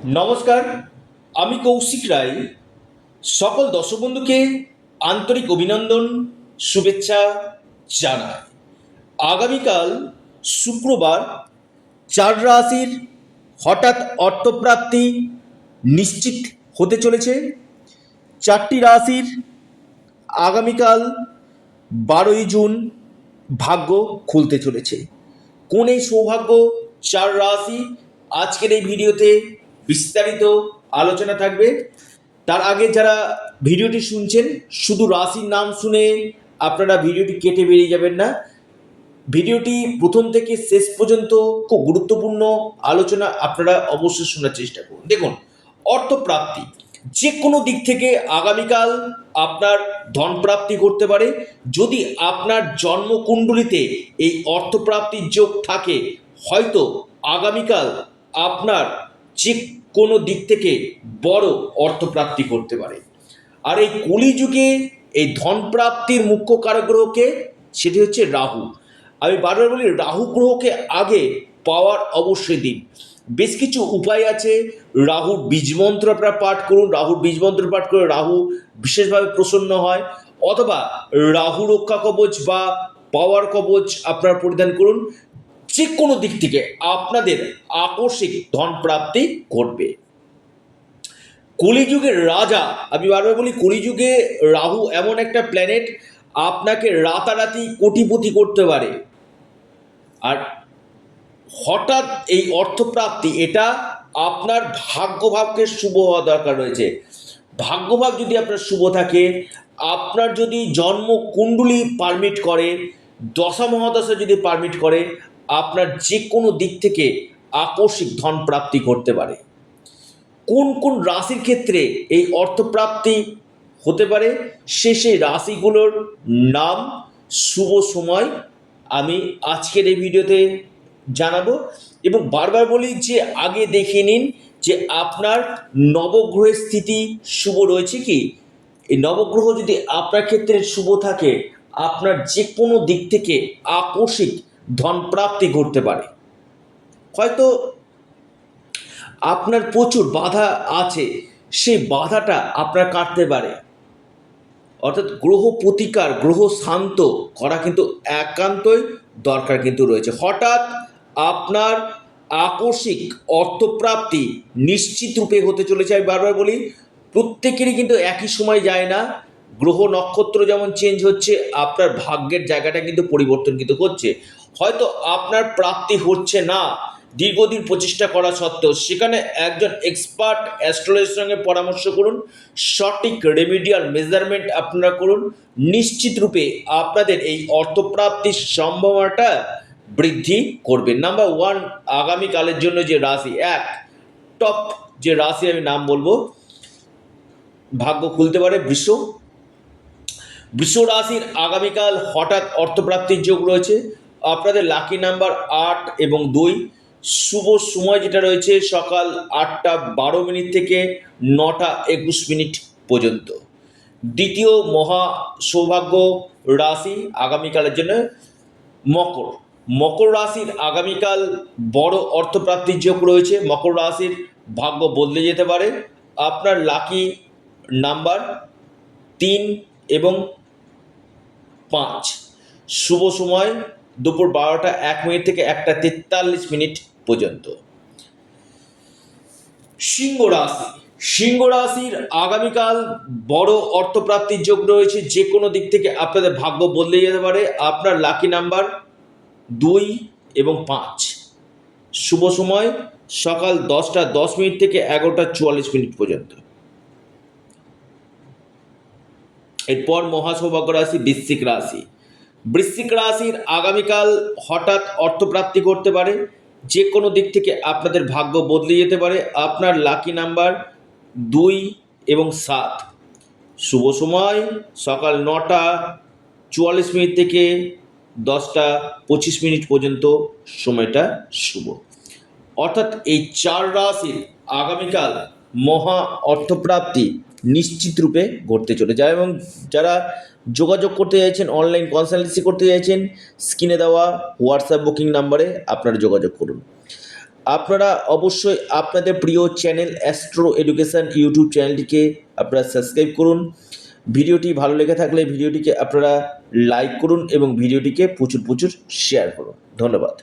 নমস্কার, আমি কৌশিক রায়। সকল দর্শক বন্ধুকে আন্তরিক অভিনন্দন, শুভেচ্ছা জানাই। আগামীকাল শুক্রবার 4 রাশির হঠাৎ অর্থপ্রাপ্তি নিশ্চিত হতে চলেছে। 4টি রাশির আগামীকাল 12ই জুন ভাগ্য খুলতে চলেছে। কোন এই সৌভাগ্য 4 রাশি, আজকের এই ভিডিওতে বিস্তারিত আলোচনা থাকবে। তার আগে যারা ভিডিওটি শুনছেন, শুধু রাশির নাম শুনে আপনারা ভিডিওটি কেটে বেরিয়ে যাবেন না। ভিডিওটি প্রথম থেকে শেষ পর্যন্ত খুব গুরুত্বপূর্ণ আলোচনা আপনারা অবশ্যই শোনার চেষ্টা করুন। দেখুন, অর্থপ্রাপ্তি যে কোনো দিক থেকে আগামীকাল আপনার ধন প্রাপ্তি করতে পারে। যদি আপনার জন্মকুণ্ডলিতে এই অর্থপ্রাপ্তির যোগ থাকে, হয়তো আগামীকাল আপনার যে কোনো দিক থেকে বড় অর্থপ্রাপ্তি করতে পারে। আর এই কলিযুগে এই ধন প্রাপ্তির মুখ্য কারক গ্রহকে, সেটি হচ্ছে রাহু। আমি বারবার বলি, রাহু গ্রহকে আগে পাওয়ার অবশ্যই দিন। বেশ কিছু উপায় আছে। রাহুর বীজমন্ত্র আপনারা পাঠ করুন। রাহুর বীজমন্ত্র পাঠ করে রাহু বিশেষভাবে প্রসন্ন হয়। অথবা রাহু রক্ষা কবচ বা পাওয়ার কবচ আপনারা পরিধান করুন। যে কোনো দিক থেকে আপনাদের আকস্মিক ধন প্রাপ্তি ঘটবে। কলিযুগের রাজা, আমি বারবার বলি, কলিযুগে রাহু এমন একটা প্ল্যানেট, আপনাকে রাতারাতি কোটিপতি করতে পারে। আর হঠাৎ এই অর্থপ্রাপ্তি, এটা আপনার ভাগ্যভাবকে শুভ হওয়া দরকার রয়েছে। ভাগ্যভাব যদি আপনার শুভ থাকে, আপনার যদি জন্ম কুণ্ডলী পারমিট করে, দশা মহাদশা যদি পারমিট করে, আপনার যে কোনো দিক থেকে আকস্মিক ধন প্রাপ্তি করতে পারে। কোন কোন রাশির ক্ষেত্রে এই অর্থপ্রাপ্তি হতে পারে, সেই রাশিগুলোর নাম, শুভ সময় আমি আজকের এই ভিডিওতে জানাবো। এবং বারবার বলি যে আগে দেখে নিন যে আপনার নবগ্রহের স্থিতি শুভ রয়েছে কি। এই নবগ্রহ যদি আপনার ক্ষেত্রে শুভ থাকে, আপনার যে কোনো দিক থেকে আকস্মিক ধন প্রাপ্তি ঘটতে পারে। হয়তো আপনার প্রচুর বাধা আছে, সেই বাধাটা আপনার কাটতে পারে। অর্থাৎ গ্রহ প্রতিকার, গ্রহ শান্ত করা কিন্তু একান্তই দরকার কিন্তু রয়েছে। হঠাৎ আপনার আকস্মিক অর্থপ্রাপ্তি নিশ্চিত রূপে হতে চলেছে। আমি বারবার বলি, প্রত্যেকেরই কিন্তু একই সময় যায় না। গ্রহ নক্ষত্র যেমন চেঞ্জ হচ্ছে, আপনার ভাগ্যের জায়গাটা কিন্তু পরিবর্তন কিন্তু হচ্ছে। হয়তো আপনার প্রাপ্তি হচ্ছে না দীর্ঘদিন প্রচেষ্টা করা সত্ত্বেও, সেখানে একজন এক্সপার্ট অ্যাস্ট্রোলজির সঙ্গে পরামর্শ করুন, সঠিক রেমিডিয়াল মেজারমেন্ট আপনারা করুন। নিশ্চিত রূপে আপনাদের এই অর্থপ্রাপ্তির সম্ভাবনাটা বৃদ্ধি করবে। নাম্বার 1, আগামীকালের জন্য যে রাশি, টপ যে রাশি আমি নাম বলবো, ভাগ্য খুলতে পারে বৃষ। বৃষ রাশির আগামীকাল হঠাৎ অর্থপ্রাপ্তির যোগ রয়েছে। আপনাদের লাকি নাম্বার 8 এবং 2। শুভ সময় যেটা রয়েছে সকাল 8টা 12 মিনিট থেকে 9টা 21 মিনিট পর্যন্ত। দ্বিতীয় মহা সৌভাগ্য রাশি আগামীকালের জন্য মকর। মকর রাশির আগামীকাল বড় অর্থপ্রাপ্তির যোগ রয়েছে। মকর রাশির ভাগ্য বদলে যেতে পারে। আপনার লাকি নাম্বার 3 এবং 5। শুভ সময় দুপুর 12টা 1 মিনিট থেকে 1টা 43 মিনিট পর্যন্ত। সিংহ রাশি, সিংহ রাশির আগামীকাল বড় অর্থপ্রাপ্তির যোগ রয়েছে। যে কোনো দিক থেকে আপনাদের ভাগ্য বদলে যেতে পারে। আপনার লাকি নাম্বার 2 এবং 5। শুভ সময় সকাল 10টা 10 মিনিট থেকে 11টা 44 মিনিট পর্যন্ত। এরপর মহাসৌভাগ্য রাশি বৃশ্চিক রাশি। বৃশ্চিক রাশির আগামীকাল হঠাৎ অর্থপ্রাপ্তি করতে পারে। যে কোনো দিক থেকে আপনাদের ভাগ্য বদলে যেতে পারে। আপনার লাকি নাম্বার 2 এবং 7। শুভ সময় সকাল 9টা 44 মিনিট থেকে 10টা 25 মিনিট পর্যন্ত, সময়টা শুভ। অর্থাৎ এই 4 রাশির আগামীকাল মহা অর্থপ্রাপ্তি নিশ্চিত রূপে ঘটতে চলে যায়। এবং যারা যোগাযোগ করতে চাইছেন, অনলাইন কনসালটেন্সি করতে চাইছেন, স্ক্রিনে দেওয়া হোয়াটসঅ্যাপ বুকিং নাম্বারে আপনারা যোগাযোগ করুন। আপনারা অবশ্যই আপনাদের প্রিয় চ্যানেল অ্যাস্ট্রো এডুকেশন ইউটিউব চ্যানেলটিকে আপনারা সাবস্ক্রাইব করুন। ভিডিওটি ভালো লেগে থাকলে ভিডিওটিকে আপনারা লাইক করুন এবং ভিডিওটিকে প্রচুর শেয়ার করুন। ধন্যবাদ।